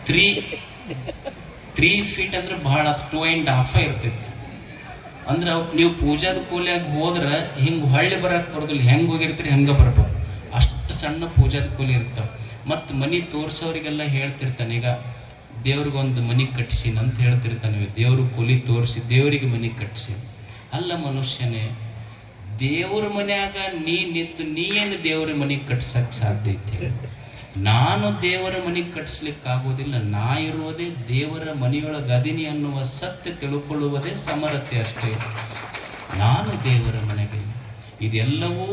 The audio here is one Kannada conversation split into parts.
3 ಫೀಟ್ ಅಂದ್ರೆ ಬಹಳ 2.5 ಇರ್ತೈತಿ. ಅಂದ್ರೆ ನೀವು ಪೂಜಾದ ಕೂಲಿಯಾಗ ಹೋದ್ರೆ ಹಿಂಗೆ ಹೊಳ್ಳಿ ಬರಕ್ಕೆ ಬರೋದಿಲ್ಲ, ಹೆಂಗೆ ಹೋಗಿರ್ತೀರಿ ಹಂಗೆ ಬರ್ಬೇಕು, ಅಷ್ಟು ಸಣ್ಣ ಪೂಜಾದ ಕೂಲಿ ಇರ್ತಾವೆ. ಮತ್ತು ಮನೆ ತೋರಿಸೋರಿಗೆಲ್ಲ ಹೇಳ್ತಿರ್ತಾನೆ, ಈಗ ದೇವ್ರಿಗೊಂದು ಮನೆ ಕಟ್ಟಿಸಿ ಅಂತ ಹೇಳ್ತಿರ್ತಾನೆ, ದೇವ್ರ ಕೂಲಿ ತೋರಿಸಿ ದೇವರಿಗೆ ಮನೆ ಕಟ್ಟಿಸಿ. ಅಲ್ಲ ಮನುಷ್ಯನೇ, ದೇವ್ರ ಮನ್ಯಾಗ ನಿಂತು ಏನು ದೇವ್ರ ಮನೆ ಕಟ್ಸಕ್ಕೆ ಸಾಧ್ಯ ಐತಿ? ನಾನು ದೇವರ ಮನೆ ಕಟ್ಟಿಸ್ಲಿಕ್ಕಾಗೋದಿಲ್ಲ. ನಾ ಇರುವುದೇ ದೇವರ ಮನೆಯೊಳಗೆ ಅದಿನಿ ಅನ್ನುವ ಸತ್ಯ ತಿಳ್ಕೊಳ್ಳುವುದೇ ಸಮರತೆ ಅಷ್ಟೇ. ನಾನು ದೇವರ ಮನೆಗೆ, ಇದೆಲ್ಲವೂ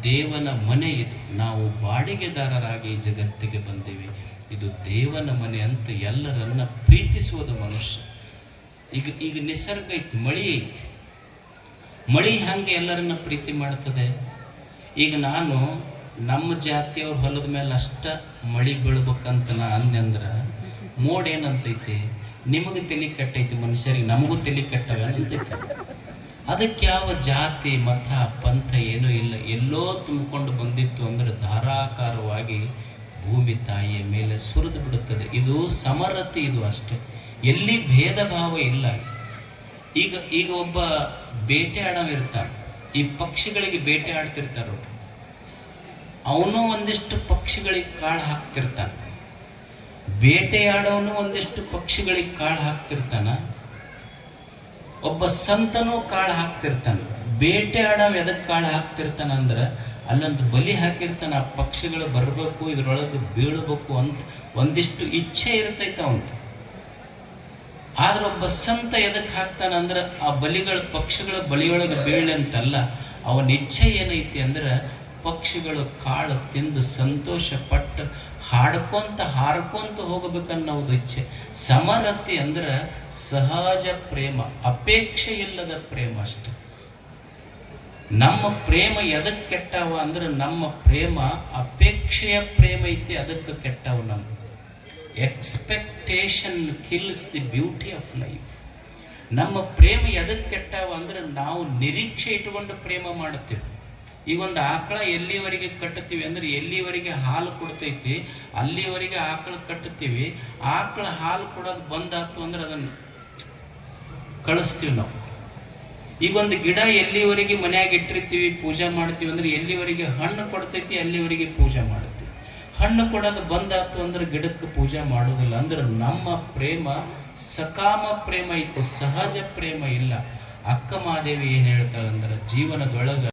ದೇವನ ಮನೆ. ಇದು ನಾವು ಬಾಡಿಗೆದಾರರಾಗಿ ಜಗತ್ತಿಗೆ ಬಂದೇವೆ. ಇದು ದೇವನ ಮನೆ ಅಂತ ಎಲ್ಲರನ್ನ ಪ್ರೀತಿಸುವುದು ಮನುಷ್ಯ. ಈಗ ನಿಸರ್ಗ ಐತಿ, ಮಳಿ ಐತಿ. ಮಳಿ ಹಂಗೆ ಎಲ್ಲರನ್ನ ಪ್ರೀತಿ ಮಾಡ್ತದೆ. ಈಗ ನಾನು ನಮ್ಮ ಜಾತಿಯವ್ರ ಹೊಲದ ಮೇಲೆ ಅಷ್ಟ ಮಳಿ ಬೀಳ್ಬೇಕಂತ ನಾ ಅಂದೆ ಮೋಡ ಏನಂತೈತಿ, ನಿಮಗೆ ತಲೆ ಕೆಟ್ಟೈತಿ ಮನುಷ್ಯರಿಗೆ, ನಮಗೂ ತಲೆ ಕೆಟ್ಟವೆ ಅಂತೈತಿ. ಅದಕ್ಕೆ ಯಾವ ಜಾತಿ ಮತ ಪಂಥ ಏನೂ ಇಲ್ಲ. ಎಲ್ಲೋ ತುಂಬಿಕೊಂಡು ಬಂದಿತ್ತು ಅಂದ್ರೆ ಧಾರಾಕಾರವಾಗಿ ಭೂಮಿ ತಾಯಿಯ ಮೇಲೆ ಸುರಿದು ಬಿಡುತ್ತದೆ. ಇದು ಸಮರತೆ, ಇದು ಅಷ್ಟೇ. ಎಲ್ಲಿ ಭೇದ ಭಾವ ಇಲ್ಲ. ಈಗ ಒಬ್ಬ ಬೇಟೆ ಆಡವಿರ್ತಾನೆ, ಈ ಪಕ್ಷಿಗಳಿಗೆ ಬೇಟೆ ಆಡ್ತಿರ್ತಾರ, ಅವನು ಒಂದಿಷ್ಟು ಪಕ್ಷಿಗಳಿಗೆ ಕಾಳು ಹಾಕ್ತಿರ್ತಾನೆ. ಬೇಟೆಯಾಡೋನು ಒಂದಿಷ್ಟು ಪಕ್ಷಿಗಳಿಗೆ ಕಾಳು ಹಾಕ್ತಿರ್ತಾನ. ಒಬ್ಬ ಸಂತನೂ ಕಾಳು ಹಾಕ್ತಿರ್ತಾನೆ. ಬೇಟೆ ಆಡವ ಎದಕ್ಕೆ ಕಾಳು ಹಾಕ್ತಿರ್ತಾನ ಅಂದ್ರೆ ಅಲ್ಲೊಂದು ಬಲಿ ಹಾಕಿರ್ತಾನ, ಆ ಪಕ್ಷಿಗಳು ಬರಬೇಕು, ಇದ್ರೊಳಗೆ ಬೀಳಬೇಕು ಅಂತ ಒಂದಿಷ್ಟು ಇಚ್ಛೆ ಇರ್ತೈತೆ ಅವಂತ. ಆದ್ರೆ ಒಬ್ಬ ಸಂತ ಎದಕ್ಕೆ ಹಾಕ್ತಾನಂದ್ರೆ ಆ ಪಕ್ಷಿಗಳ ಬಲಿಯೊಳಗೆ ಬೀಳಲಿ ಅಂತಲ್ಲ, ಅವನ ಇಚ್ಛೆ ಏನೈತಿ ಅಂದ್ರೆ ಪಕ್ಷಿಗಳು ಕಾಳು ತಿಂದು ಸಂತೋಷ ಪಟ್ಟು ಹಾಡ್ಕೊಂತ ಹೋಗಬೇಕನ್ನೋದು ಇಚ್ಛೆ. ಸಮರತಿ ಅಂದ್ರೆ ಸಹಜ ಪ್ರೇಮ, ಅಪೇಕ್ಷೆ ಇಲ್ಲದ ಪ್ರೇಮ ಅಷ್ಟೆ. ನಮ್ಮ ಪ್ರೇಮ ಎದಕ್ಕೆ ಕೆಟ್ಟವ ಅಂದ್ರೆ ನಮ್ಮ ಪ್ರೇಮ ಅಪೇಕ್ಷೆಯ ಪ್ರೇಮ ಐತಿ, ಅದಕ್ಕೆ ಕೆಟ್ಟವ. ನಮ್ಮ expectation kills the beauty of life. ನಮ್ಮ ಪ್ರೇಮ ಎದಕ್ಕೆ ಕೆಟ್ಟವ ಅಂದ್ರೆ ನಾವು ನಿರೀಕ್ಷೆ ಇಟ್ಟುಕೊಂಡು ಪ್ರೇಮ ಮಾಡುತ್ತೇವೆ. ಈಗ ಒಂದು ಆಕಳ ಎಲ್ಲಿವರೆಗೆ ಕಟ್ಟುತ್ತೀವಿ ಅಂದ್ರೆ ಎಲ್ಲಿವರೆಗೆ ಹಾಲು ಕೊಡ್ತೈತಿ ಅಲ್ಲಿವರೆಗೆ ಆಕಳ ಕಟ್ಟುತ್ತೀವಿ. ಆಕಳ ಹಾಲು ಕೊಡೋದು ಬಂದಾತು ಅಂದ್ರೆ ಅದನ್ನು ಕಳಿಸ್ತೀವಿ ನಾವು. ಈಗ ಒಂದು ಗಿಡ ಎಲ್ಲಿವರೆಗೆ ಮನ್ಯಾಗ ಇಟ್ಟಿರ್ತೀವಿ, ಪೂಜೆ ಮಾಡ್ತೀವಿ ಅಂದ್ರೆ ಎಲ್ಲಿವರೆಗೆ ಹಣ್ಣು ಕೊಡ್ತೈತಿ ಅಲ್ಲಿವರೆಗೆ ಪೂಜೆ ಮಾಡ್ತೀವಿ. ಹಣ್ಣು ಕೊಡೋದು ಬಂದಾತು ಅಂದ್ರೆ ಗಿಡಕ್ಕೆ ಪೂಜೆ ಮಾಡೋದಿಲ್ಲ. ಅಂದ್ರೆ ನಮ್ಮ ಪ್ರೇಮ ಸಕಾಮ ಪ್ರೇಮ ಐತೆ, ಸಹಜ ಪ್ರೇಮ ಇಲ್ಲ. ಅಕ್ಕ ಮಹಾದೇವಿ ಏನ್ ಹೇಳ್ತಾಳೆ ಅಂದ್ರೆ ಜೀವನದೊಳಗ